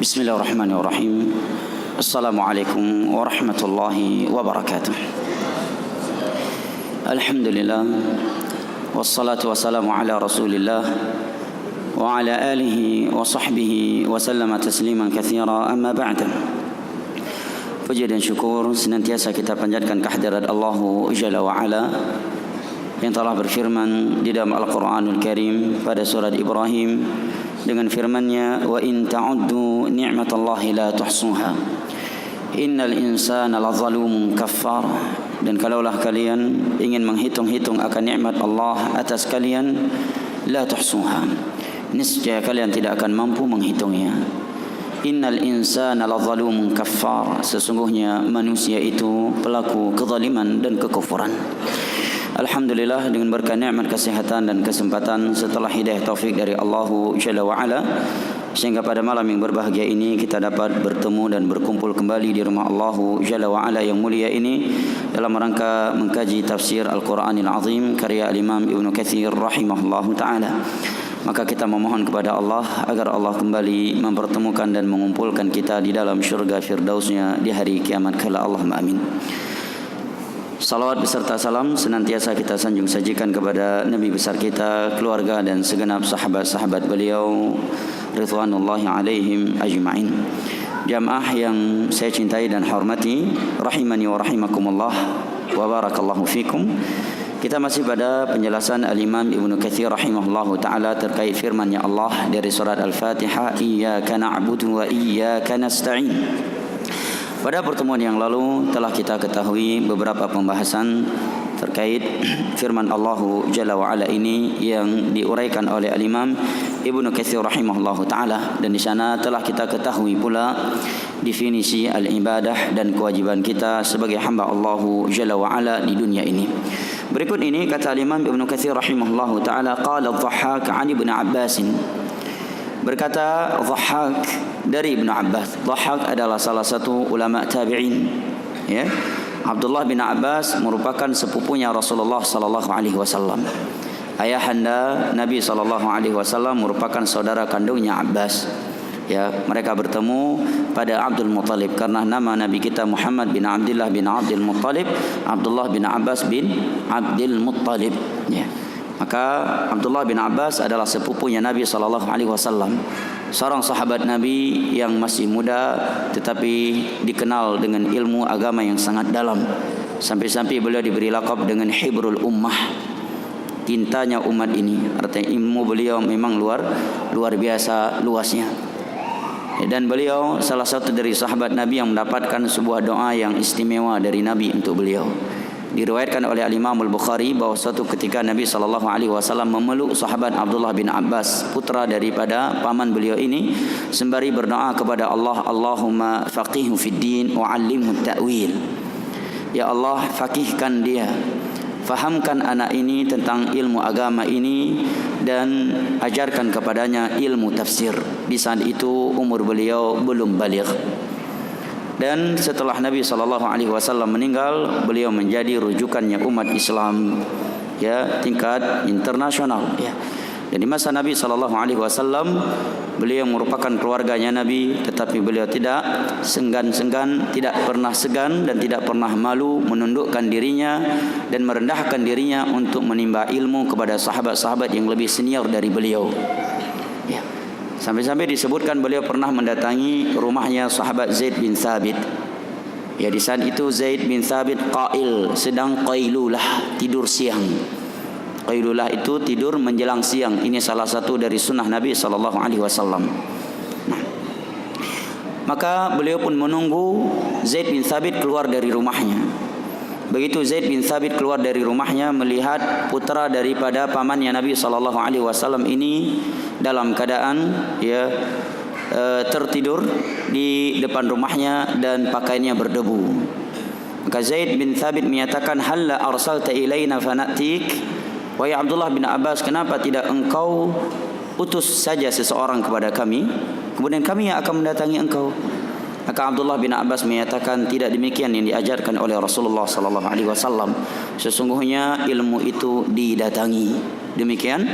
Bismillahirrahmanirrahim. Assalamualaikum warahmatullahi wabarakatuh. Alhamdulillah, wassalatu wassalamu ala rasulillah wa ala alihi wa sahbihi wa sallama tasliman katsira, amma ba'da. Puji dan syukur senantiasa kita panjatkan kehadirat Allah Jalla wa Ala yang telah berfirman di dalam Al-Quranul Karim pada surat Ibrahim dengan firman-Nya, wa in ta'uddu ni'matallahi la tuhsuha innal insana lazalumun kaffar. Dan kalaulah kalian ingin menghitung-hitung akan nikmat Allah atas kalian, la tuhsuha, niscaya kalian tidak akan mampu menghitungnya. Innal insana lazalumun kaffar, sesungguhnya manusia itu pelaku kezaliman dan kekufuran. Alhamdulillah, dengan berkat nikmat kesehatan dan kesempatan setelah hidayah taufik dari Allah Jalla wa Ala, sehingga pada malam yang berbahagia ini kita dapat bertemu dan berkumpul kembali di rumah Allah Jalla wa Ala yang mulia ini dalam rangka mengkaji tafsir Al-Quranil Azim karya Al-Imam Ibnu Katsir rahimahullahu taala. Maka kita memohon kepada Allah agar Allah kembali mempertemukan dan mengumpulkan kita di dalam syurga firdausnya di hari kiamat kala. Allahumma amin. Salawat beserta salam senantiasa kita sanjung sajikan kepada Nabi besar kita, keluarga dan segenap sahabat-sahabat beliau ridwanullahi alaihim ajma'in. Jamaah yang saya cintai dan hormati, rahimani wa rahimakumullah wa barakallahu fikum. Kita masih pada penjelasan Al-Imam Ibnu Katsir rahimahullahu taala terkait firman-Nya Allah dari surat Al-Fatihah, iyyaka na'budu wa iyyaka nasta'in. Pada pertemuan yang lalu telah kita ketahui beberapa pembahasan terkait firman Allah Jalla wa Ala ini yang diuraikan oleh Al-Imam Ibnu Katsir rahimahullahu taala, dan di sana telah kita ketahui pula definisi al-ibadah dan kewajiban kita sebagai hamba Allah Jalla wa Ala di dunia ini. Berikut ini kata Al-Imam Ibnu Katsir rahimahullahu taala, qala Dhahhak 'an Ibnu Abbas. Berkata Dhahhak dari Ibnu Abbas. Dhahhak adalah salah satu ulama tabi'in, ya. Abdullah bin Abbas merupakan sepupunya Rasulullah sallallahu alaihi wasallam. Ayahanda Nabi sallallahu alaihi wasallam merupakan saudara kandungnya Abbas. Ya, mereka bertemu pada Abdul Muttalib karena nama Nabi kita Muhammad bin Abdullah bin Abdul Muttalib, Abdullah bin Abbas bin Abdul Muttalib, ya. Maka Abdullah bin Abbas adalah sepupunya Nabi sallallahu alaihi wasallam, seorang sahabat Nabi yang masih muda tetapi dikenal dengan ilmu agama yang sangat dalam. Sampai-sampai beliau diberi lakab dengan Hibrul Ummah, tintanya umat ini. Artinya ilmu beliau memang luar biasa luasnya. Dan beliau salah satu dari sahabat Nabi yang mendapatkan sebuah doa yang istimewa dari Nabi untuk beliau. Diriwayatkan oleh Al-Imam Al-Bukhari bahawa suatu ketika Nabi SAW memeluk sahabat Abdullah bin Abbas, putra daripada paman beliau ini, sembari berdoa kepada Allah, Allahumma faqihhu fid din wa 'allimhu ta'wil. Ya Allah, faqihkan dia, fahamkan anak ini tentang ilmu agama ini dan ajarkan kepadanya ilmu tafsir. Di saat itu umur beliau belum baligh. Dan setelah Nabi SAW meninggal, beliau menjadi rujukannya umat Islam, ya, tingkat internasional, ya. Dan di masa Nabi SAW, beliau merupakan keluarganya Nabi, tetapi beliau tidak tidak pernah segan dan tidak pernah malu menundukkan dirinya dan merendahkan dirinya untuk menimba ilmu kepada sahabat-sahabat yang lebih senior dari beliau. Sampai-sampai disebutkan beliau pernah mendatangi rumahnya sahabat Zaid bin Thabit. Ya, di saat itu Zaid bin Thabit qail, sedang qailulah, tidur siang. Qailulah itu tidur menjelang siang. Ini salah satu dari sunnah Nabi sallallahu alaihi wasallam. Maka beliau pun menunggu Zaid bin Thabit keluar dari rumahnya. Begitu Zaid bin Thabit keluar dari rumahnya, melihat putra daripada pamannya Nabi sallallahu alaihi wasallam ini dalam keadaan, ya, tertidur di depan rumahnya dan pakaiannya berdebu. Maka Zaid bin Thabit menyatakan, halla arsalta ilaina fanatik. Wahai Abdullah bin Abbas, kenapa tidak engkau utus saja seseorang kepada kami, kemudian kami yang akan mendatangi engkau? Maka Abdullah bin Abbas menyatakan, tidak demikian yang diajarkan oleh Rasulullah sallallahu alaihi wasallam. Sesungguhnya ilmu itu didatangi. Demikian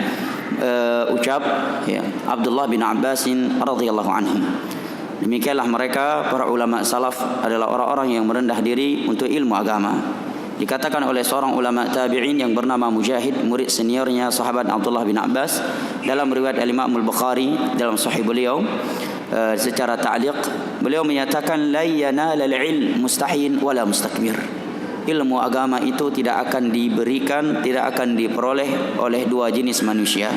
ucap, ya, Abdullah bin Abbas radhiyallahu anhu. Demikianlah mereka, para ulama salaf adalah orang-orang yang merendah diri untuk ilmu agama. Dikatakan oleh seorang ulama tabi'in yang bernama Mujahid, murid seniornya sahabat Abdullah bin Abbas, dalam riwayat Al-Imam Al-Bukhari dalam sahih beliau, secara ta'liq, beliau menyatakan la yanalal ilm mustahin wala mustakbir. Ilmu agama itu tidak akan diberikan, tidak akan diperoleh oleh dua jenis manusia.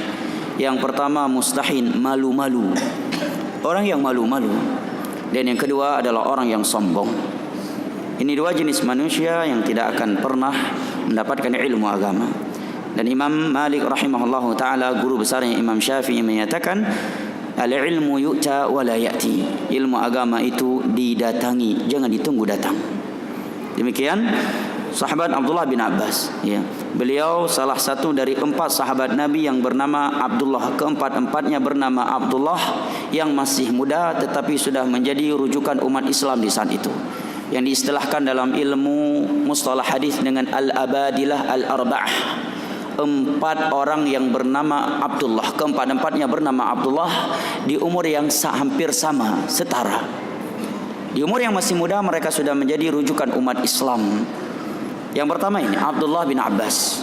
Yang pertama mustahin, malu-malu, orang yang malu-malu. Dan yang kedua adalah orang yang sombong. Ini dua jenis manusia yang tidak akan pernah mendapatkan ilmu agama. Dan Imam Malik rahimahullahu ta'ala, guru besarnya Imam Syafi'i, menyatakan al-ilmu yu'ta wa la ya'ti. Ilmu agama itu didatangi, jangan ditunggu datang. Demikian sahabat Abdullah bin Abbas, ya. Beliau salah satu dari 4 sahabat Nabi yang bernama Abdullah. Keempat-empatnya bernama Abdullah, yang masih muda tetapi sudah menjadi rujukan umat Islam di saat itu, yang diistilahkan dalam ilmu mustalah hadis dengan al-abadilah al-arba'ah. 4 orang yang bernama Abdullah, keempat-empatnya bernama Abdullah, di umur yang hampir sama, setara. Di umur yang masih muda mereka sudah menjadi rujukan umat Islam. Yang pertama ini Abdullah bin Abbas,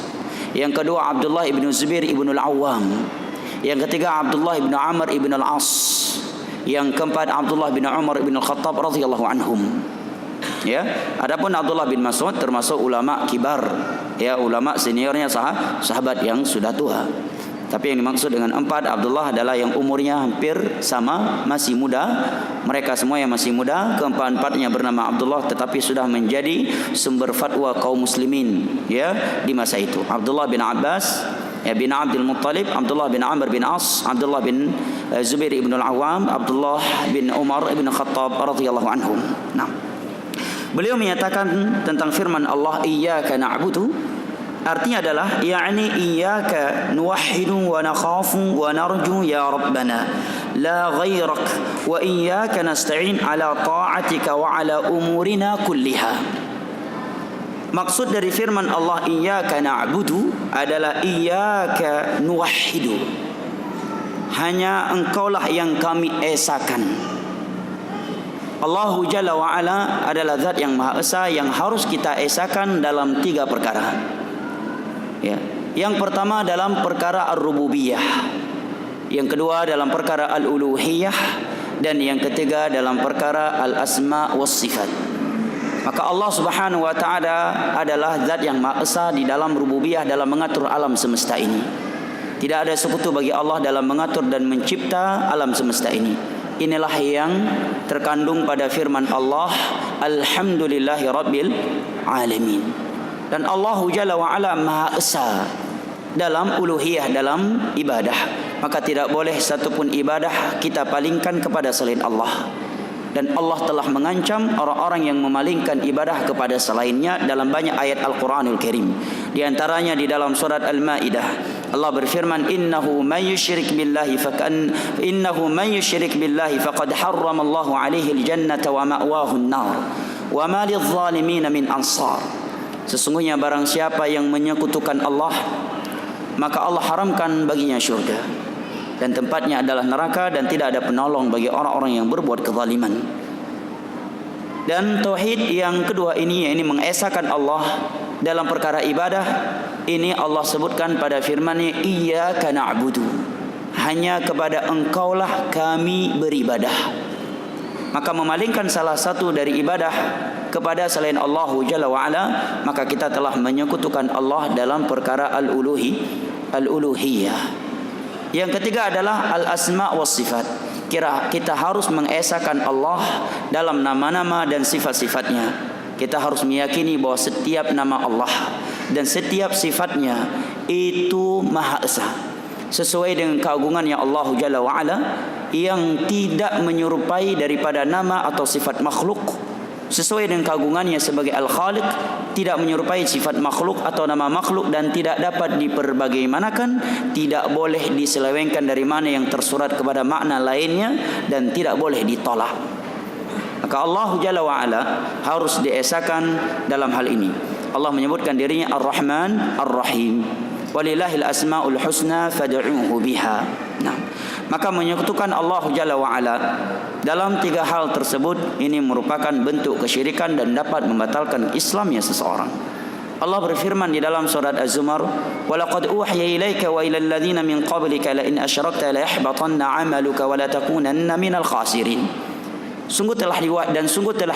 yang kedua Abdullah ibn Zubair ibn al-Awwam, yang ketiga Abdullah ibn Amr ibn al-As, yang keempat Abdullah bin Umar ibn al-Khattab radhiyallahu anhum. Ya, adapun Abdullah bin Mas'ud termasuk ulama kibar, ya, ulama seniornya sahabat yang sudah tua. Tapi yang dimaksud dengan 4 Abdullah adalah yang umurnya hampir sama, masih muda. Mereka semua yang masih muda, keempat-empatnya bernama Abdullah, tetapi sudah menjadi sumber fatwa kaum muslimin, ya, di masa itu. Abdullah bin Abbas, ya, bin Abdul Muttalib, Abdullah bin Amr bin As, Abdullah bin Zubair ibn al-Awwam, Abdullah bin Umar ibn Khattab radhiyallahu anhum. Nah, beliau menyatakan tentang firman Allah, iyyaka na'budu, artinya adalah yakni iyyaka nuwahhidu wa nakhafu wa narju ya rabbana la ghairak wa iyyaka nasta'in ala ta'atika wa ala umurina kulliha. Maksud dari firman Allah iyyaka na'budu adalah iyyaka nuwahhidu, hanya engkaulah yang kami esakan. Allah Jalla wa Ala adalah zat yang Maha Esa yang harus kita esakan dalam 3 perkara. Ya. Yang pertama dalam perkara ar-rububiyah, yang kedua dalam perkara al-uluhiyah, dan yang ketiga dalam perkara al-asma was sifat. Maka Allah Subhanahu wa taala adalah zat yang Maha Esa di dalam rububiyah, dalam mengatur alam semesta ini. Tidak ada sekutu bagi Allah dalam mengatur dan mencipta alam semesta ini. Inilah yang terkandung pada firman Allah, alhamdulillahi rabbil alamin. Dan Allah Jalla wa'ala Maha Esa dalam uluhiyah, dalam ibadah. Maka tidak boleh satupun ibadah kita palingkan kepada selain Allah. Dan Allah telah mengancam orang-orang yang memalingkan ibadah kepada selainnya dalam banyak ayat Al-Quranul Karim. Di antaranya di dalam surat Al-Ma'idah, Allah berfirman, innahu man yusyrik billahi faqad harramallahu alaihi al-jannata wa ma'wahu an-nar wa ma lidh-dhalimin min ansar. Sesungguhnya barang siapa yang menyekutukan Allah, maka Allah haramkan baginya syurga, dan tempatnya adalah neraka, dan tidak ada penolong bagi orang-orang yang berbuat kezaliman. Dan tauhid yang kedua ini, yakni mengesakan Allah dalam perkara ibadah, ini Allah sebutkan pada firman-Nya, iyyaka na'budu, hanya kepada engkaulah kami beribadah. Maka memalingkan salah satu dari ibadah kepada selain Allah Jalla wa'ala, maka kita telah menyekutukan Allah dalam perkara al-uluhiyah. Yang ketiga adalah al-asma was sifat. Kita harus mengesakan Allah dalam nama-nama dan sifat-sifatnya. Kita harus meyakini bahwa setiap nama Allah dan setiap sifatnya itu Maha Esa, sesuai dengan keagungannya Allah Jalla wa'ala, yang tidak menyerupai daripada nama atau sifat makhluk, sesuai dengan keagungannya sebagai Al-Khaliq, tidak menyerupai sifat makhluk atau nama makhluk, dan tidak dapat diperbagaimanakan, tidak boleh diselewengkan dari mana yang tersurat kepada makna lainnya, dan tidak boleh ditolak. Maka Allah Jalla wa'ala harus diesakan dalam hal ini. Allah menyebutkan dirinya Ar-Rahman Ar-Rahim, walillahil asmaul husna fad'uuhu biha. Nah, Maka menyekutukan Allah Jalla wa'ala dalam 3 hal tersebut ini merupakan bentuk kesyirikan dan dapat membatalkan Islamnya seseorang. Allah berfirman di dalam surat Az-Zumar, "Walaqad uhiya ilaika wa ilal ladzina min qablika la in asyrakta la yahbatanna 'amaluka wa la takunanna minal khasirin." Sungguh telah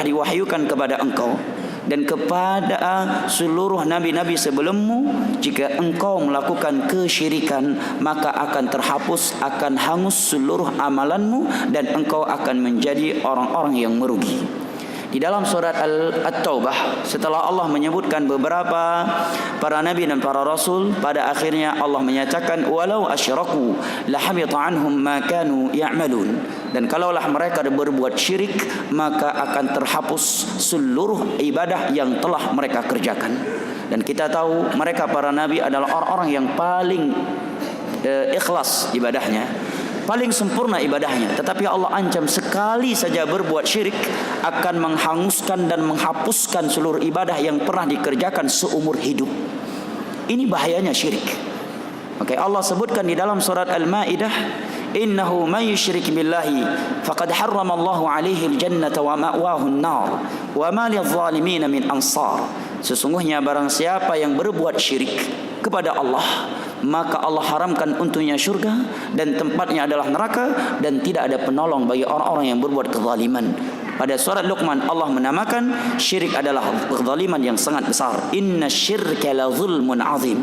diwahyukan kepada engkau dan kepada seluruh nabi-nabi sebelummu, jika engkau melakukan kesyirikan maka akan terhapus, akan hangus seluruh amalanmu dan engkau akan menjadi orang-orang yang merugi. Di dalam surat At-Taubah, setelah Allah menyebutkan beberapa para nabi dan para rasul, pada akhirnya Allah menyatakan walau asyraku lahabita anhum ma kanu ya'malun. Dan kalaulah mereka berbuat syirik maka akan terhapus seluruh ibadah yang telah mereka kerjakan. Dan kita tahu mereka para nabi adalah orang-orang yang paling ikhlas ibadahnya, paling sempurna ibadahnya. Tetapi Allah ancam sekali saja berbuat syirik akan menghanguskan dan menghapuskan seluruh ibadah yang pernah dikerjakan seumur hidup. Ini bahayanya syirik. Maka Allah sebutkan di dalam surat Al-Maidah, innahu may yusyrik billahi faqad harrama Allahu alaihi al-jannata wa ma'wahu an-nar wa ma lidh-dhalimin min ansar. Sesungguhnya barang siapa yang berbuat syirik kepada Allah, maka Allah haramkan untuknya syurga dan tempatnya adalah neraka, dan tidak ada penolong bagi orang-orang yang berbuat kezaliman. Pada surat Luqman Allah menamakan syirik adalah kezaliman yang sangat besar. Inna syirka la zulmun azim.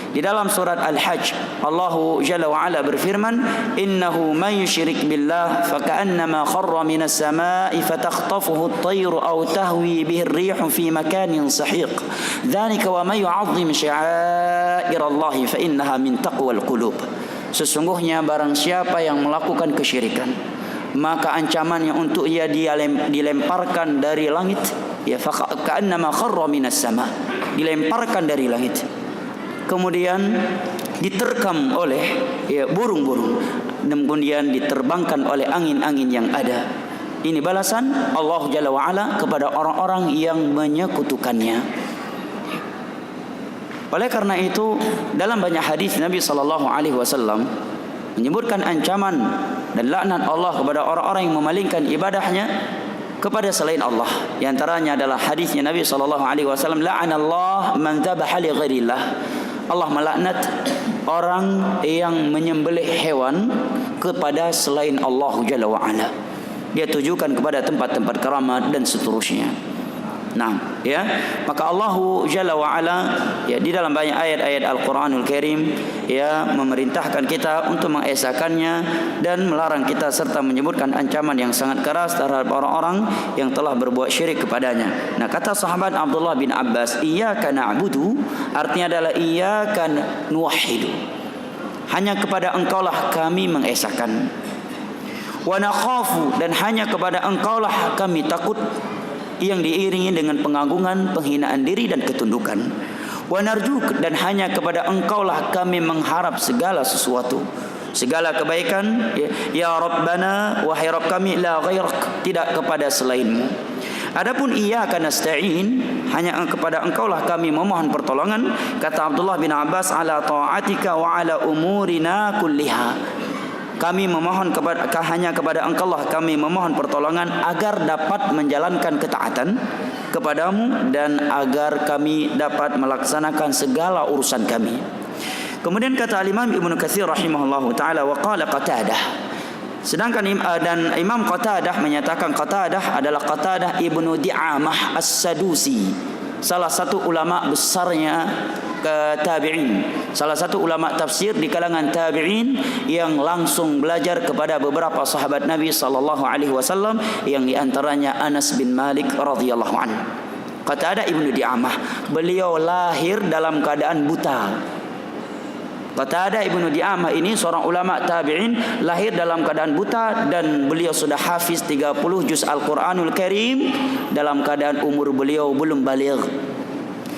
Di dalam surat Al-Hajj Allah Jalla wa Ala berfirman, innahu may yusyrik billah faka'annama kharra minas samaa'i fatakhtafuhu at-tayru aw tahwi bihi ar-rihu fi makanin sahiq. Dzalika wa may yu'azzim sya'airallahi fa innaha min taqwal qulub. Sesungguhnya barang siapa yang melakukan kesyirikan, maka ancamannya untuk ia dilemparkan dari langit, ya faka'annama kharra minas sama', dilemparkan dari langit, kemudian diterkam oleh burung-burung, dan kemudian diterbangkan oleh angin-angin yang ada. Ini balasan Allah Jalla wa'ala kepada orang-orang yang menyekutukannya. Oleh karena itu, dalam banyak hadis Nabi SAW menyebutkan ancaman dan laknat Allah kepada orang-orang yang memalingkan ibadahnya kepada selain Allah. Di antaranya adalah hadisnya Nabi SAW, la'anallah man dzabaha li ghairillah. Allah melaknat orang yang menyembelih hewan kepada selain Allah Jalla wa'ala. Dia tujukan kepada tempat-tempat keramat dan seterusnya. Nah, ya, maka Allah Jalla wa'ala ya di dalam banyak ayat-ayat Al-Quranul Karim ya memerintahkan kita untuk mengesakannya dan melarang kita serta menyebutkan ancaman yang sangat keras terhadap orang-orang yang telah berbuat syirik kepadanya. Nah, kata sahabat Abdullah bin Abbas, iyyaka na'budu artinya adalah iyyaka nuwahhidu. Hanya kepada engkaulah kami mengesakan. Wa nakhafu dan hanya kepada engkaulah kami takut, yang diiringi dengan pengagungan, penghinaan diri dan ketundukan. Wa narjuk dan hanya kepada engkaulah kami mengharap segala sesuatu, segala kebaikan. Ya Rabbana, wahai Rabb kami, la ghairak, tidak kepada selainmu. Adapun iyyaka nasta'in, hanya kepada engkaulah kami memohon pertolongan. Kata Abdullah bin Abbas, ala ta'atika wa ala umurina kulliha. Kami memohon hanya kepada engkaulah kami memohon pertolongan agar dapat menjalankan ketaatan kepadamu dan agar kami dapat melaksanakan segala urusan kami. Kemudian kata Imam Ibnu Katsir rahimahullahu taala, wa qala Qatadah. Sedangkan dan Imam Qatadah menyatakan, Qatadah adalah Qatadah Ibnu Di'amah As-Sadusi, salah satu ulama besarnya tabi'in, salah satu ulama tafsir di kalangan tabi'in yang langsung belajar kepada beberapa sahabat Nabi sallallahu alaihi wasallam, yang di antaranya Anas bin Malik radhiyallahu anhu. Qatadah Ibnu Di'amah, beliau lahir dalam keadaan buta. Qatadah Ibnu Di'amah ini seorang ulama tabi'in, lahir dalam keadaan buta, dan beliau sudah hafiz 30 juz Al-Quranul Karim dalam keadaan umur beliau belum baligh.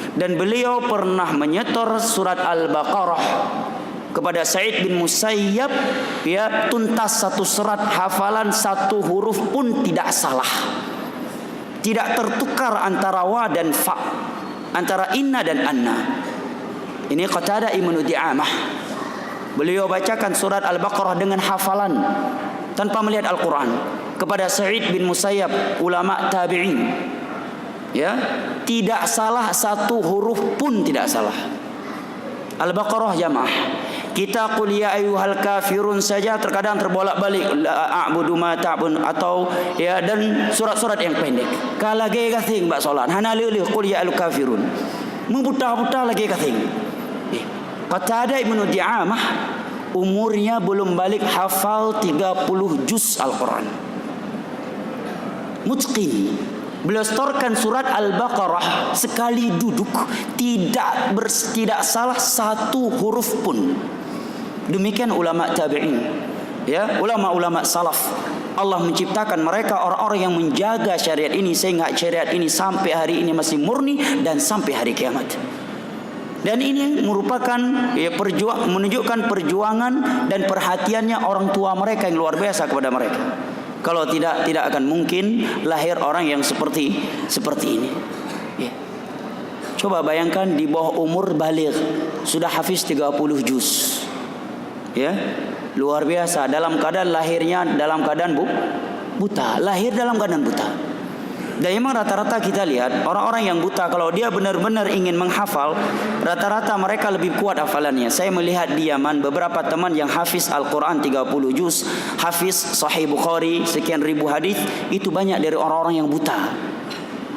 Dan beliau pernah menyetor surat Al-Baqarah kepada Sa'id bin Musayyab, ya, tuntas satu surat, hafalan satu huruf pun tidak salah, tidak tertukar antara wa dan fa, antara inna dan anna. Ini Qatadah Ibnu Di'amah. Beliau bacakan surat Al-Baqarah dengan hafalan tanpa melihat Al-Quran kepada Sa'id bin Musayyab, ulama tabi'in. Ya, tidak salah satu huruf pun tidak salah. Al-Baqarah jamaah. Kita qul ya ayyuhal kafirun saja terkadang terbolak-balik, a'budu ma ta'bun, atau ya, dan surat-surat yang pendek. Kala ge kathing bak solat, hana leuh qul ya ayyuhal kafirun. Membuta-buta lagi kathing. Qatadah Ibnu Di'amah umurnya belum balik hafal 30 juz Al-Quran. Mutqin. Beliau setorkan surat Al-Baqarah sekali duduk tidak salah satu huruf pun. Demikian ulama tabi'in, ya, ulama-ulama salaf. Allah menciptakan mereka orang-orang yang menjaga syariat ini sehingga syariat ini sampai hari ini masih murni dan sampai hari kiamat. Dan ini merupakan ya, menunjukkan perjuangan dan perhatiannya orang tua mereka yang luar biasa kepada mereka. Kalau tidak akan mungkin lahir orang yang seperti ini. Ya. Coba bayangkan di bawah umur baligh sudah hafiz 30 juz. Ya, luar biasa. Dalam keadaan lahirnya dalam keadaan buta, lahir dalam keadaan buta. Dan memang rata-rata kita lihat orang-orang yang buta, kalau dia benar-benar ingin menghafal, rata-rata mereka lebih kuat hafalannya. Saya melihat di Yaman beberapa teman yang hafiz Al-Quran 30 juz, hafiz Sahih Bukhari sekian ribu hadis, itu banyak dari orang-orang yang buta.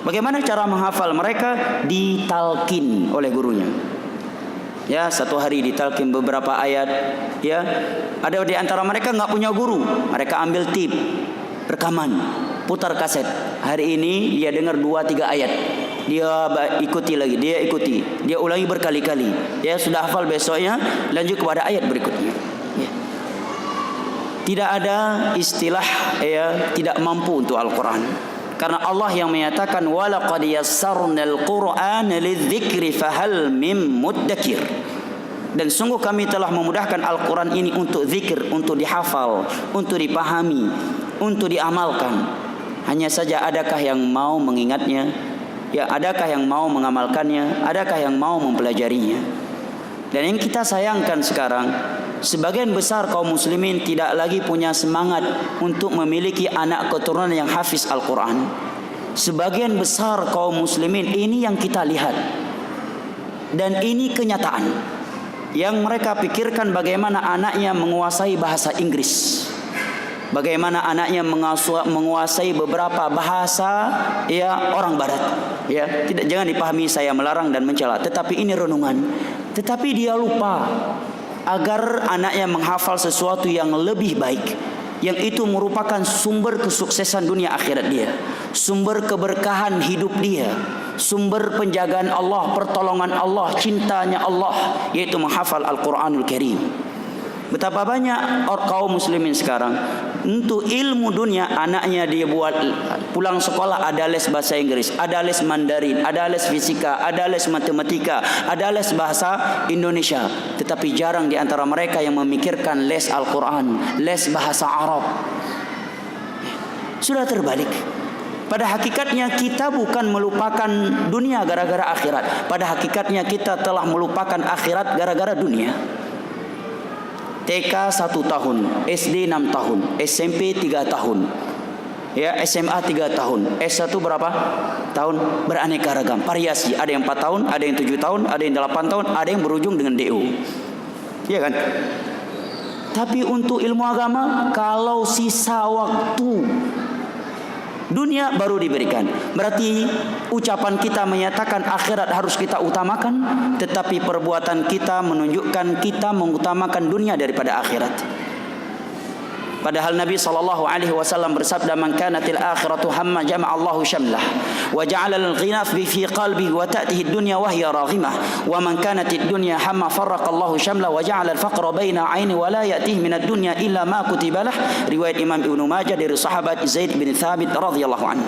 Bagaimana cara menghafal mereka? Ditalkin oleh gurunya. Ya, satu hari ditalkin beberapa ayat. Ya, ada di antara mereka nggak punya guru, mereka ambil tip, rekaman, putar kaset. Hari ini dia dengar 2-3 ayat, dia ikuti lagi, dia ikuti, dia ulangi berkali-kali. Ya, sudah hafal, besoknya lanjut kepada ayat berikutnya. Ya. Tidak ada istilah ya tidak mampu untuk Al-Quran, karena Allah yang menyatakan walaqad yassarnal Qur'ana lidzikri fahal mim muddakir. Dan sungguh kami telah memudahkan Al-Quran ini untuk zikir, untuk dihafal, untuk dipahami, untuk diamalkan. Hanya saja adakah yang mau mengingatnya? Ya, adakah yang mau mengamalkannya? Adakah yang mau mempelajarinya? Dan yang kita sayangkan sekarang, sebagian besar kaum muslimin tidak lagi punya semangat untuk memiliki anak keturunan yang hafiz Al-Quran. Sebagian besar kaum muslimin ini yang kita lihat. Dan ini kenyataan. Yang mereka pikirkan bagaimana anaknya menguasai bahasa Inggris, bagaimana anaknya menguasai beberapa bahasa ya orang barat. Ya, tidak, jangan dipahami saya melarang dan mencela, tetapi ini renungan. Tetapi dia lupa agar anaknya menghafal sesuatu yang lebih baik, yang itu merupakan sumber kesuksesan dunia akhirat dia, sumber keberkahan hidup dia, sumber penjagaan Allah, pertolongan Allah, cintanya Allah, yaitu menghafal Al-Quranul Karim. Betapa banyak kaum muslimin sekarang untuk ilmu dunia, anaknya dia buat pulang sekolah ada les bahasa Inggris, ada les Mandarin, ada les fisika, ada les matematika, ada les bahasa Indonesia. Tetapi jarang di antara mereka yang memikirkan les Al-Quran, les bahasa Arab. Sudah terbalik. Pada hakikatnya kita bukan melupakan dunia gara-gara akhirat. Pada hakikatnya kita telah melupakan akhirat gara-gara dunia. TK 1 tahun, SD 6 tahun, SMP 3 tahun, ya, SMA 3 tahun, S1 berapa tahun? Beraneka ragam, variasi. Ada yang 4 tahun, ada yang 7 tahun, ada yang 8 tahun, ada yang berujung dengan DO. Iya kan? Tapi untuk ilmu agama, kalau sisa waktu dunia baru diberikan. Berarti ucapan kita menyatakan akhirat harus kita utamakan, tetapi perbuatan kita menunjukkan kita mengutamakan dunia daripada akhirat. Padahal Nabi SAW bersabda, "Man kanatil akhiratu hamma jama'a Allahu syamlah wa ja'ala al-ghina fi qalbihi wa ta'tihi ad-dunya wa hiya raghimah wa man kanatid dunya hamma farraqa Allahu syamlah wa ja'ala al-faqra baina 'aini wa la ya'tihi min ad-dunya illa ma kutiba lah." Riwayat Imam Ibnu Majah dari sahabat Zaid bin Thabit radhiyallahu anhu.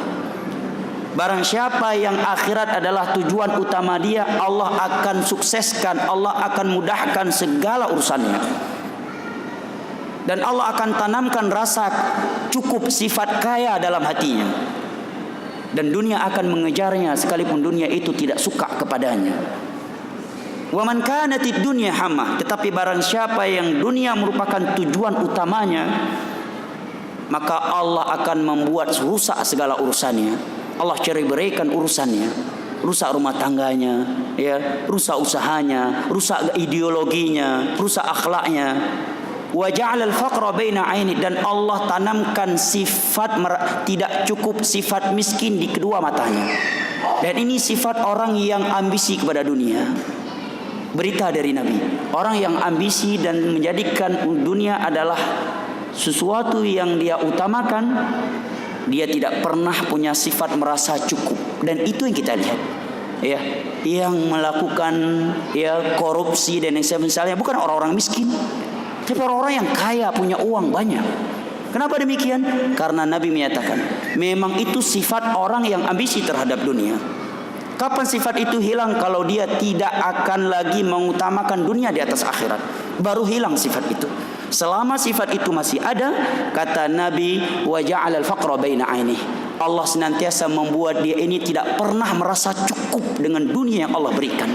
Barang siapa yang akhirat adalah tujuan utama dia, Allah akan sukseskan, Allah akan mudahkan segala urusannya. Dan Allah akan tanamkan rasa cukup, sifat kaya dalam hatinya. Dan dunia akan mengejarnya sekalipun dunia itu tidak suka kepadanya. Wa man kanatid dunya hammah, tetapi barang siapa yang dunia merupakan tujuan utamanya, maka Allah akan membuat rusak segala urusannya. Allah cerai-beraikan urusannya, rusak rumah tangganya, ya, rusak usahanya, rusak ideologinya, rusak akhlaknya. Wa ja'alal faqra baina aini, dan Allah tanamkan sifat tidak cukup, sifat miskin di kedua matanya. Dan ini sifat orang yang ambisi kepada dunia. Berita dari Nabi, orang yang ambisi dan menjadikan dunia adalah sesuatu yang dia utamakan, dia tidak pernah punya sifat merasa cukup. Dan itu yang kita lihat, ya, yang melakukan, ya, korupsi dan yang misalnya bukan orang-orang miskin, tapi orang-orang yang kaya, punya uang banyak. Kenapa demikian? Karena Nabi menyatakan memang itu sifat orang yang ambisi terhadap dunia. Kapan sifat itu hilang? Kalau dia tidak akan lagi mengutamakan dunia di atas akhirat, baru hilang sifat itu. Selama sifat itu masih ada, kata Nabi, wa ja'alal faqra baina ainih, Allah senantiasa membuat dia ini tidak pernah merasa cukup dengan dunia yang Allah berikan.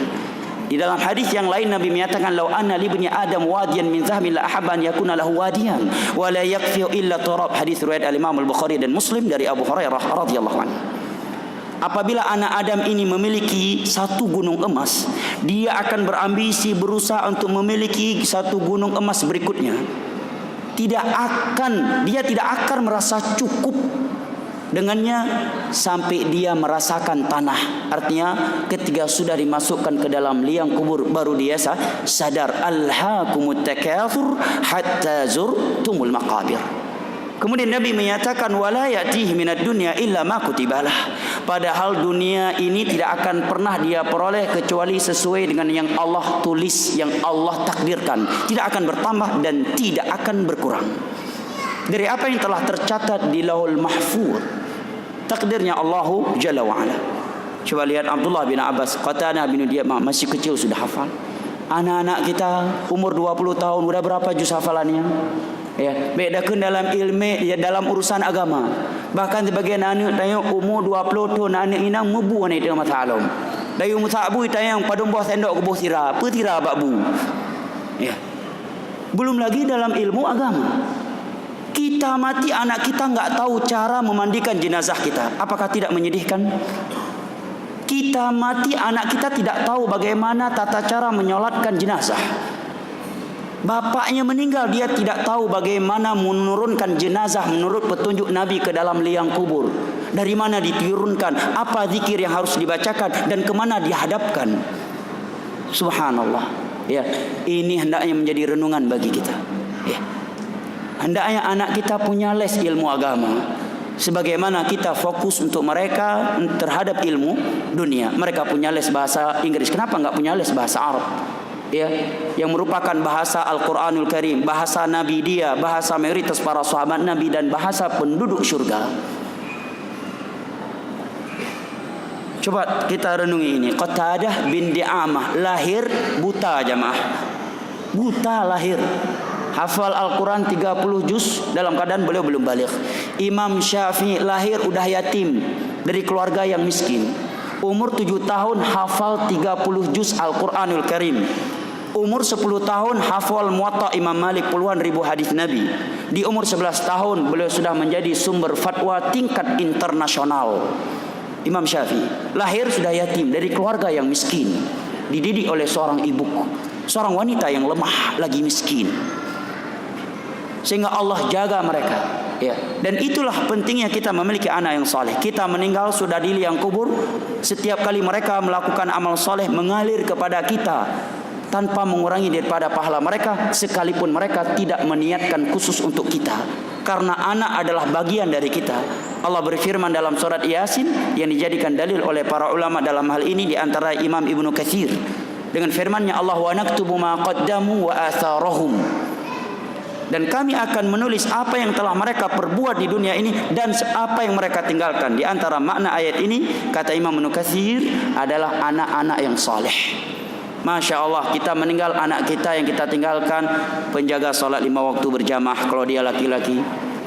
Di dalam hadis yang lain Nabi menyatakan, "Lau anna li ibni Adam wadiyan min dhahabin la ahabba an yakuna lahu wadiyan wa la yakfi illa turab." Hadis riwayat Al-Imam Al-Bukhari dan Muslim dari Abu Hurairah radhiyallahu anhu. Apabila anak Adam ini memiliki satu gunung emas, dia akan berambisi, berusaha untuk memiliki satu gunung emas berikutnya. Dia tidak akan merasa cukup dengannya sampai dia merasakan tanah. Artinya ketika sudah dimasukkan ke dalam liang kubur, baru dia sadar, alhaakumut takatsur hatta zurtumul maqabir. Kemudian Nabi menyatakan, wala ya'tihi minad dunya illa ma kutibalah. Padahal dunia ini tidak akan pernah dia peroleh kecuali sesuai dengan yang Allah tulis, yang Allah takdirkan. Tidak akan bertambah dan tidak akan berkurang dari apa yang telah tercatat di Lauhul Mahfuz, takdirnya Allahu Jalla wa Ala. Coba lihat Abdullah bin Abbas, Qatadah bin Diamah, masih kecil sudah hafal. Anak-anak kita umur 20 tahun sudah berapa juz hafalannya? Ya, bedakan dalam ilmu, ya, dalam urusan agama. Bahkan sebagian anak tanya umur 20 tahun, anak inang mubu ni dia matalom. Dari mutabu tayang padung bawah sendok ke bawah tira, petira bakbu. Ya. Belum lagi dalam ilmu agama. Kita mati, anak kita enggak tahu cara memandikan jenazah kita. Apakah tidak menyedihkan? Kita mati, anak kita tidak tahu bagaimana tata cara menyolatkan jenazah. Bapaknya meninggal, dia tidak tahu bagaimana menurunkan jenazah menurut petunjuk Nabi ke dalam liang kubur. Dari mana diturunkan, apa zikir yang harus dibacakan, dan kemana dihadapkan. Subhanallah. Ya, ini hendaknya menjadi renungan bagi kita. Ya. Hendaknya anak kita punya les ilmu agama. Sebagaimana kita fokus untuk mereka terhadap ilmu dunia. Mereka punya les bahasa Inggris. Kenapa enggak punya les bahasa Arab? Ya, yang merupakan bahasa Al-Quranul Karim, bahasa Nabi dia, bahasa mayoritas para sahabat Nabi, dan bahasa penduduk syurga. Coba kita renungi ini. Qatadah bin Diamah lahir buta, jamaah. Buta lahir. Hafal Al-Quran 30 juz dalam keadaan beliau belum baligh. Imam Syafi'i lahir udah yatim dari keluarga yang miskin. Umur 7 tahun hafal 30 juz Al-Quranul Karim. Umur 10 tahun hafal Muwatta Imam Malik puluhan ribu hadis Nabi. Di umur 11 tahun beliau sudah menjadi sumber fatwa tingkat internasional. Imam Syafi'i lahir sudah yatim dari keluarga yang miskin, dididik oleh seorang ibu, seorang wanita yang lemah lagi miskin, sehingga Allah jaga mereka. Ya, dan itulah pentingnya kita memiliki anak yang soleh. Kita meninggal sudah di liang kubur, setiap kali mereka melakukan amal soleh mengalir kepada kita tanpa mengurangi daripada pahala mereka, sekalipun mereka tidak meniatkan khusus untuk kita, karena anak adalah bagian dari kita. Allah berfirman dalam surat Yasin yang dijadikan dalil oleh para ulama dalam hal ini, di antara Imam Ibnu Katsir, dengan firman-Nya Allah, wa naktubu ma qaddamu wa atharahum, dan kami akan menulis apa yang telah mereka perbuat di dunia ini dan apa yang mereka tinggalkan. Di antara makna ayat ini, kata Imam Ibnu Katsir, adalah anak-anak yang saleh. Masya Allah, kita meninggal, anak kita yang kita tinggalkan penjaga salat 5 waktu berjamaah kalau dia laki-laki,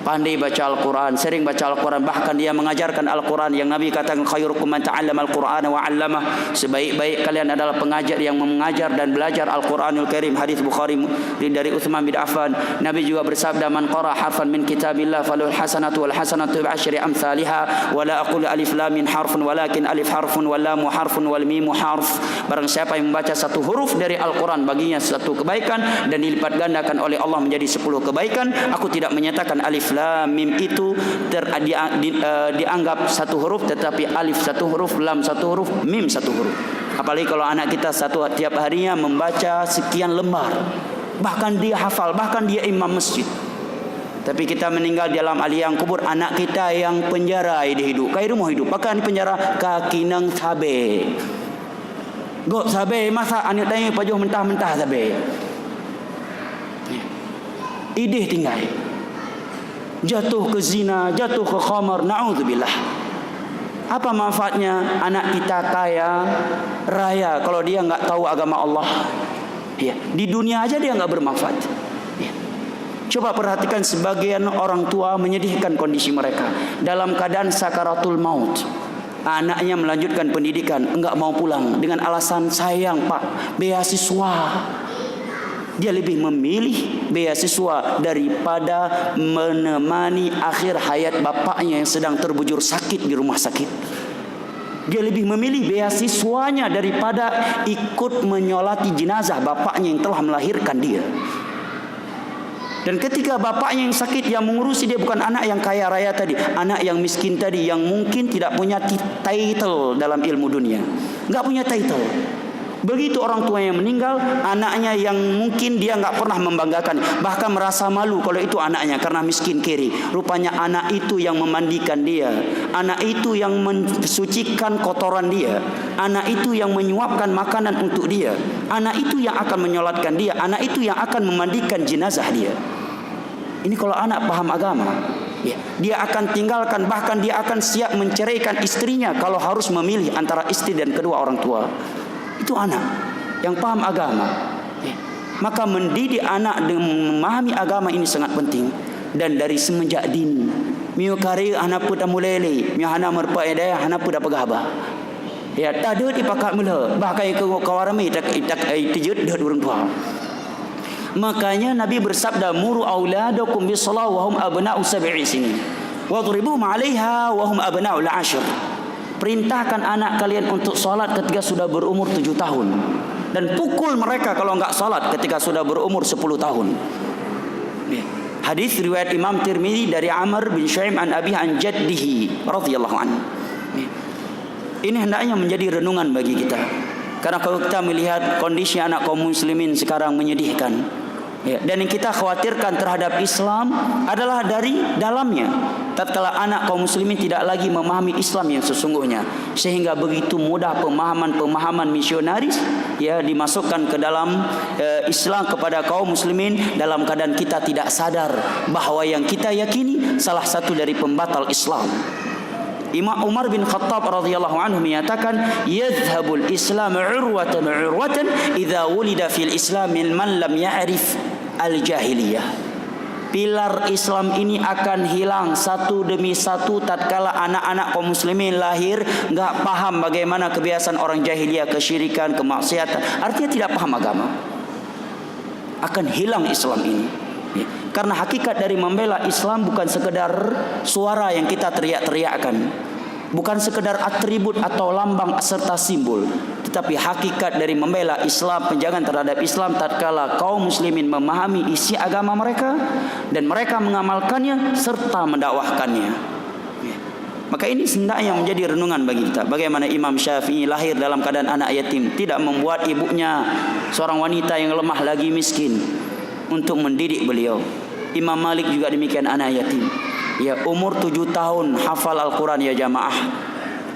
pandai baca Al-Quran, sering baca Al-Quran, bahkan dia mengajarkan Al-Quran yang Nabi katakan khairukum man ta'allama Al-Qur'ana wa 'allamah, sebaik-baik kalian adalah pengajar yang mengajar dan belajar Al-Quranul Karim. Hadis Bukhari dari Uthman bin Affan. Nabi juga bersabda, man qara harfan min kitabillah falul hasanatu wal hasanatu bi'asyri amsalha wa la aqulu alif lam min harfun walakin alif harfun wal lam harfun wal mim harf. Barang siapa yang membaca satu huruf dari Al-Quran, baginya satu kebaikan dan dilipat gandakan oleh Allah menjadi 10 kebaikan. Aku tidak menyatakan alif lam mim itu dianggap satu huruf, tetapi alif satu huruf, lam satu huruf, mim satu huruf. Apalagi kalau anak kita tiap harinya membaca sekian lembar, bahkan dia hafal, bahkan dia imam masjid. Tapi kita meninggal dalam aliang kubur, anak kita yang penjara dia hidup. Kai rumah hidup, pakai penjara kaki nang sabe. Gok sabe masa anak tanya pajuh mentah-mentah sabe. Idih tinggal. Jatuh ke zina, jatuh ke khamar, na'udzubillah. Apa manfaatnya anak kita kaya raya kalau dia enggak tahu agama Allah? Ya, di dunia aja dia enggak bermanfaat. Ya. Coba perhatikan sebagian orang tua, menyedihkan kondisi mereka dalam keadaan sakaratul maut. Anaknya melanjutkan pendidikan, enggak mau pulang dengan alasan sayang Pak, beasiswa. Dia lebih memilih beasiswa daripada menemani akhir hayat bapaknya yang sedang terbujur sakit di rumah sakit. Dia lebih memilih beasiswanya daripada ikut menyolati jenazah bapaknya yang telah melahirkan dia. Dan ketika bapaknya yang sakit, yang mengurusi dia bukan anak yang kaya raya tadi, anak yang miskin tadi, yang mungkin tidak punya title dalam ilmu dunia, enggak punya title. Begitu orang tua yang meninggal, anaknya yang mungkin dia enggak pernah membanggakan, bahkan merasa malu kalau itu anaknya karena miskin kiri. Rupanya anak itu yang memandikan dia, anak itu yang mensucikan kotoran dia, anak itu yang menyuapkan makanan untuk dia, anak itu yang akan menyolatkan dia, anak itu yang akan memandikan jenazah dia. Ini kalau anak paham agama, ya, dia akan tinggalkan, bahkan dia akan siap menceraikan istrinya kalau harus memilih antara istri dan kedua orang tua. Itu anak yang paham agama. Maka mendidik anak dengan memahami agama ini sangat penting. Dan dari semenjak dini, miu kari anak pun dah mulai, miu anak merpa dia, anak pun dah pegabah. Ya, tak ada dipakat mula. Bahkan ke kawarami tak tejut dah orang tua. Makanya Nabi bersabda, muru auladakum bis-shalah wa hum abna'u 7 sinin. Wadribuhum 'alaiha wa hum abna'u 10. Perintahkan anak kalian untuk salat ketika sudah berumur 7 tahun. Dan pukul mereka kalau enggak salat ketika sudah berumur 10 tahun. Hadis riwayat Imam Tirmizi dari Amr bin Shu'aib an Abi an Jaddihi radhiyallahu anhu. Ini hendaknya menjadi renungan bagi kita. Karena kalau kita melihat kondisi anak kaum muslimin sekarang menyedihkan. Ya, dan yang kita khawatirkan terhadap Islam adalah dari dalamnya. Tatkala anak kaum muslimin tidak lagi memahami Islam yang sesungguhnya, sehingga begitu mudah pemahaman misionaris ya dimasukkan ke dalam Islam kepada kaum muslimin dalam keadaan kita tidak sadar bahawa yang kita yakini salah satu dari pembatal Islam. Imam Umar bin Khattab radhiyallahu anhu menyatakan, yadhhabul Islam urwatan idza wulida fil Islam man lam ya'rif al-jahiliyah. Pilar Islam ini akan hilang satu demi satu tatkala anak-anak kaum muslimin lahir enggak paham bagaimana kebiasaan orang jahiliyah, kesyirikan, kemaksiatan, artinya tidak paham agama. Akan hilang Islam ini. Karena hakikat dari membela Islam bukan sekedar suara yang kita teriak-teriakkan, bukan sekedar atribut atau lambang serta simbol, tetapi hakikat dari membela Islam, penjagaan terhadap Islam tatkala kaum muslimin memahami isi agama mereka dan mereka mengamalkannya serta mendakwahkannya. Maka ini hendaknya menjadi renungan bagi kita. Bagaimana Imam Syafi'i lahir dalam keadaan anak yatim, tidak membuat ibunya seorang wanita yang lemah lagi miskin untuk mendidik beliau. Imam Malik juga demikian, anak yatim. Ya, umur 7 tahun hafal Al-Quran ya jamaah.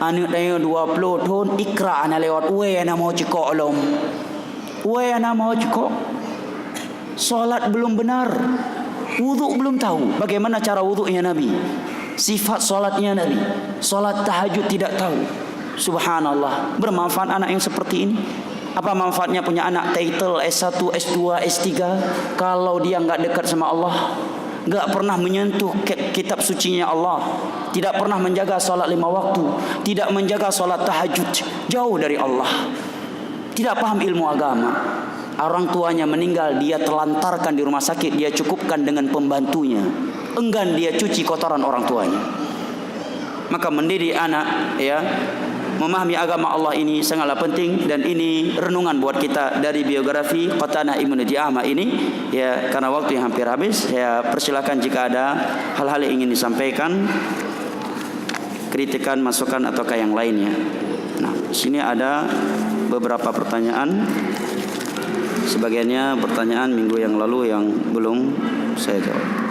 Anak dia 20 tahun ikra anak lewat. Weh anak mau cekok lom. Weh anak mau cekok. Solat belum benar. Wuduk belum tahu. Bagaimana cara wuduknya Nabi? Sifat solatnya Nabi. Solat tahajud tidak tahu. Subhanallah. Bermanfaat anak yang seperti ini. Apa manfaatnya punya anak title S1, S2, S3 kalau dia enggak dekat sama Allah? enggak pernah menyentuh kitab sucinya Allah, tidak pernah menjaga salat 5 waktu, tidak menjaga salat tahajud, jauh dari Allah, tidak paham ilmu agama. Orang tuanya meninggal, dia telantarkan di rumah sakit, dia cukupkan dengan pembantunya, enggan dia cuci kotoran orang tuanya. Maka mendidik anak, ya, memahami agama Allah ini sangatlah penting. Dan ini renungan buat kita dari biografi Qatanah Ibnu Di'amah ini, ya, karena waktu yang hampir habis. Saya persilakan jika ada hal-hal yang ingin disampaikan, kritikan, masukan ataukah yang lainnya. Nah, di sini ada beberapa pertanyaan. Sebagiannya pertanyaan minggu yang lalu yang belum saya jawab.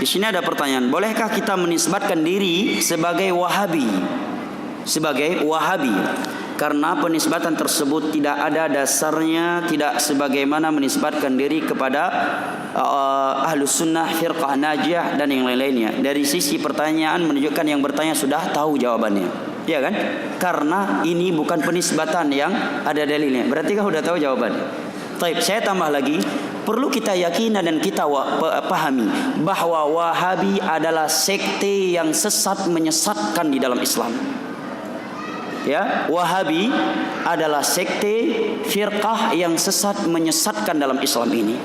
Di sini ada pertanyaan, bolehkah kita menisbatkan diri sebagai Wahabi? Sebagai Wahabi. Karena penisbatan tersebut tidak ada dasarnya, tidak sebagaimana menisbatkan diri kepada Ahlus Sunnah, Firqah Najiyah dan yang lain-lainnya. Dari sisi pertanyaan menunjukkan yang bertanya sudah tahu jawabannya, ya kan? Karena ini bukan penisbatan yang ada dalilnya. Berarti kau sudah tahu jawabannya. Baik, saya tambah lagi, perlu kita yakini dan kita pahami bahwa Wahabi adalah sekte yang sesat, menyesatkan di dalam Islam. Ya, Wahabi adalah sekte firqah yang sesat, menyesatkan dalam Islam ini.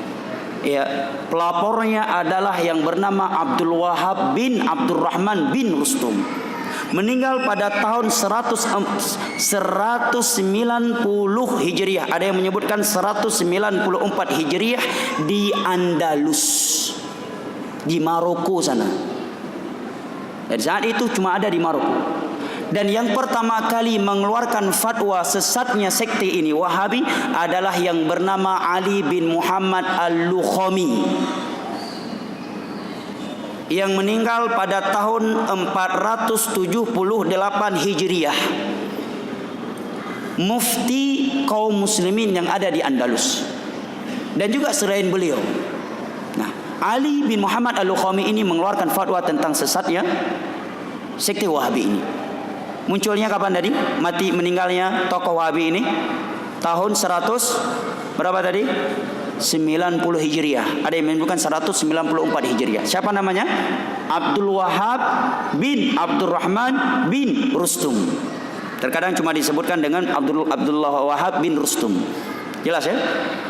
Ya, pelapornya adalah yang bernama Abdul Wahab bin Abdurrahman bin Rustum. Meninggal pada tahun 190 Hijriah. Ada yang menyebutkan 194 Hijriah di Andalus, di Maroko sana. Dan saat itu cuma ada di Maroko. Dan yang pertama kali mengeluarkan fatwa sesatnya sekte ini Wahabi adalah yang bernama Ali bin Muhammad Al-Lukhami, yang meninggal pada tahun 478 Hijriah. Mufti kaum muslimin yang ada di Andalus. Dan juga selain beliau. Nah, Ali bin Muhammad Al-Lukhami ini mengeluarkan fatwa tentang sesatnya sekte Wahabi ini. Munculnya kapan tadi? Mati meninggalnya tokoh Wahabi ini tahun 100 berapa tadi? 90 Hijriah. Ada yang menyebutkan 194 Hijriah. Siapa namanya? Abdul Wahab bin Abdurrahman bin Rustum. Terkadang cuma disebutkan dengan Abdullah Wahab bin Rustum. Jelas ya?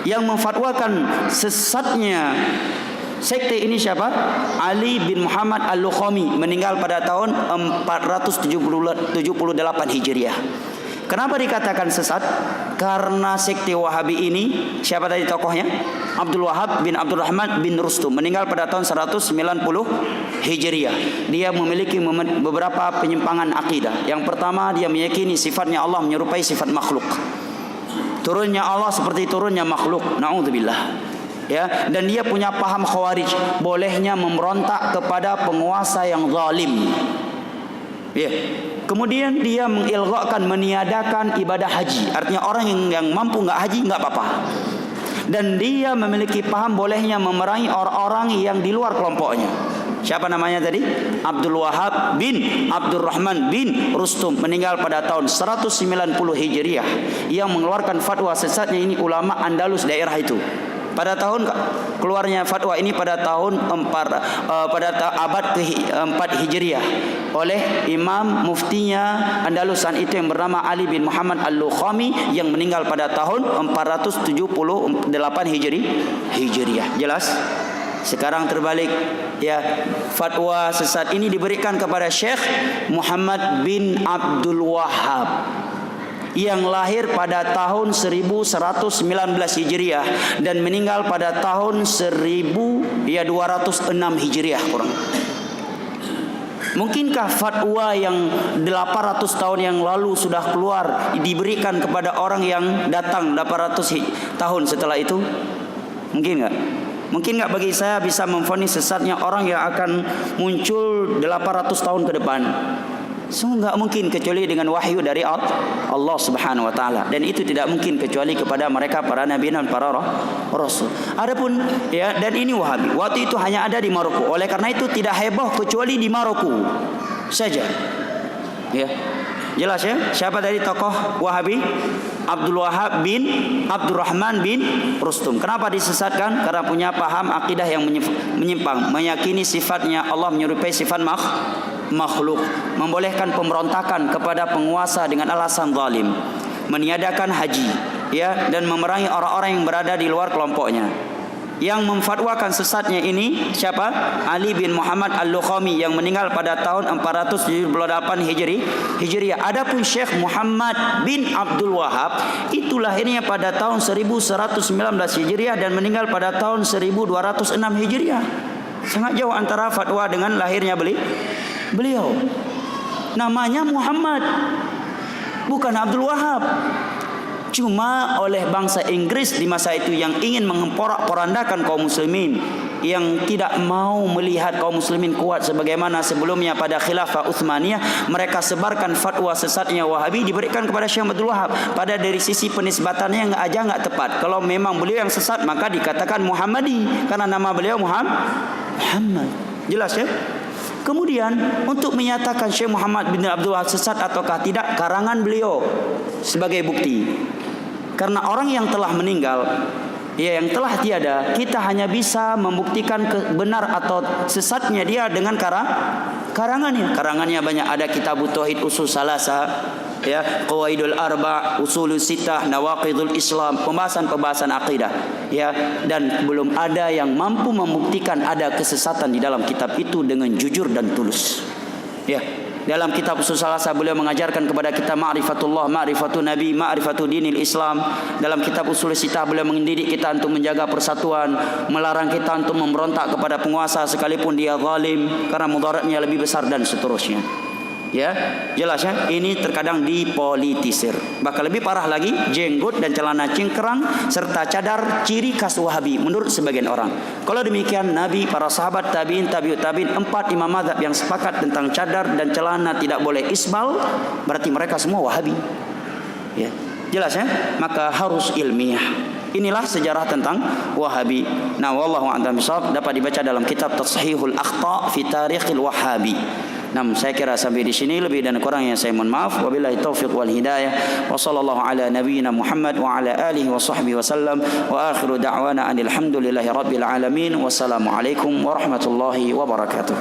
Yang memfatwakan sesatnya sekte ini siapa? Ali bin Muhammad Al-Lukhami, meninggal pada tahun 478 Hijriah. Kenapa dikatakan sesat? Karena sekte Wahabi ini, siapa tadi tokohnya? Abdul Wahab bin Abdurrahman bin Rustum, meninggal pada tahun 190 Hijriah. Dia memiliki beberapa penyimpangan akidah. Yang pertama, dia meyakini sifatnya Allah menyerupai sifat makhluk. Turunnya Allah seperti turunnya makhluk. Na'udzubillah. Ya, dan dia punya paham khawarij, bolehnya memberontak kepada penguasa yang zalim. Ya. Kemudian dia mengilghaqkan, meniadakan ibadah haji. Artinya orang yang mampu enggak haji enggak apa-apa. Dan dia memiliki paham bolehnya memerangi orang-orang yang di luar kelompoknya. Siapa namanya tadi? Abdul Wahab bin Abdurrahman bin Rustum, meninggal pada tahun 190 Hijriah. Yang mengeluarkan fatwa sesatnya ini ulama Andalus daerah itu. Pada tahun keluarnya fatwa ini pada tahun pada abad ke-4 Hijriah oleh Imam Muftinya Andalusan itu yang bernama Ali bin Muhammad Al-Lukhami, yang meninggal pada tahun 478 Hijriah. Jelas? Sekarang terbalik, ya, fatwa sesat ini diberikan kepada Syekh Muhammad bin Abdul Wahab yang lahir pada tahun 1119 Hijriah dan meninggal pada tahun 1206 Hijriah kurang. Mungkinkah fatwa yang 800 tahun yang lalu sudah keluar diberikan kepada orang yang datang 800 tahun setelah itu? Mungkin enggak? Mungkin enggak bagi saya bisa memvonis sesatnya orang yang akan muncul 800 tahun ke depan? Semua enggak mungkin kecuali dengan wahyu dari Allah Subhanahu wa taala, dan itu tidak mungkin kecuali kepada mereka para nabi dan para rasul. Adapun ya, dan ini Wahabi waktu itu hanya ada di Maroko. Oleh karena itu tidak heboh kecuali di Maroko saja. Ya. Jelas ya? Siapa dari tokoh Wahabi? Abdul Wahab bin Abdurrahman bin Rustum. Kenapa disesatkan? Karena punya paham akidah yang menyimpang, meyakini sifatnya Allah menyerupai sifat makhluk, membolehkan pemberontakan kepada penguasa dengan alasan zalim, meniadakan haji, ya, dan memerangi orang-orang yang berada di luar kelompoknya. Yang memfatwakan sesatnya ini siapa? Ali bin Muhammad Al-Lukhami yang meninggal pada tahun 478 Hijriah. Adapun Syekh Muhammad bin Abdul Wahab itu lahirnya pada tahun 1119 Hijriah dan meninggal pada tahun 1206 Hijriah. Sangat jauh antara fatwa dengan lahirnya beliau. Namanya Muhammad, bukan Abdul Wahab. Cuma oleh bangsa Inggris di masa itu yang ingin memporak-porandakan kaum muslimin, yang tidak mau melihat kaum muslimin kuat sebagaimana sebelumnya pada khilafah Utsmaniyah, mereka sebarkan fatwa sesatnya Wahabi diberikan kepada Syekh Abdul Wahab. Pada dari sisi penisbatannya nggak tepat. Kalau memang beliau yang sesat maka dikatakan Muhammadi karena nama beliau Muhammad. Jelas ya? Kemudian untuk menyatakan Syekh Muhammad bin Abdul Wahab sesat ataukah tidak, karangan beliau sebagai bukti. Karena orang yang telah meninggal, ya, yang telah tiada, kita hanya bisa membuktikan benar atau sesatnya dia dengan karangannya. Karangannya banyak, ada Kitabut Tauhid Usul Salasa, ya, Qawaidul Arba', Usulul Sittah, Nawaqidul Islam, pembahasan akidah, ya, dan belum ada yang mampu membuktikan ada kesesatan di dalam kitab itu dengan jujur dan tulus. Ya, dalam kitab Usul Salasa beliau mengajarkan kepada kita ma'rifatullah, ma'rifatun nabi, ma'rifatul dinil Islam. Dalam kitab Usul Sittah beliau mendidik kita untuk menjaga persatuan, melarang kita untuk memberontak kepada penguasa sekalipun dia zalim karena mudaratnya lebih besar dan seterusnya. Ya, jelas ya, ini terkadang dipolitisir. Bahkan lebih parah lagi, jenggot dan celana cingkrang serta cadar ciri khas Wahabi menurut sebagian orang. Kalau demikian, Nabi, para sahabat, tabi'in, tabi'ut tabi'in, 4 imam mazhab yang sepakat tentang cadar dan celana tidak boleh isbal, berarti mereka semua Wahabi. Ya, jelas ya, maka harus ilmiah. Inilah sejarah tentang Wahabi. Nah, wallahu a'lam bishawab, dapat dibaca dalam kitab Tashihul Akhta fi Tarikhil Wahabi. Nah, saya kira sampai di sini, lebih dan kurangnya saya mohon maaf. Wabillahi taufiq wal hidayah. Wa sallallahu ala nabiyyina Muhammad wa ala alihi wa sahbihi wasallam. Wa akhiru da'wana anil hamdulillahi rabbil alamin. Wassalamu alaikum warahmatullahi wabarakatuh.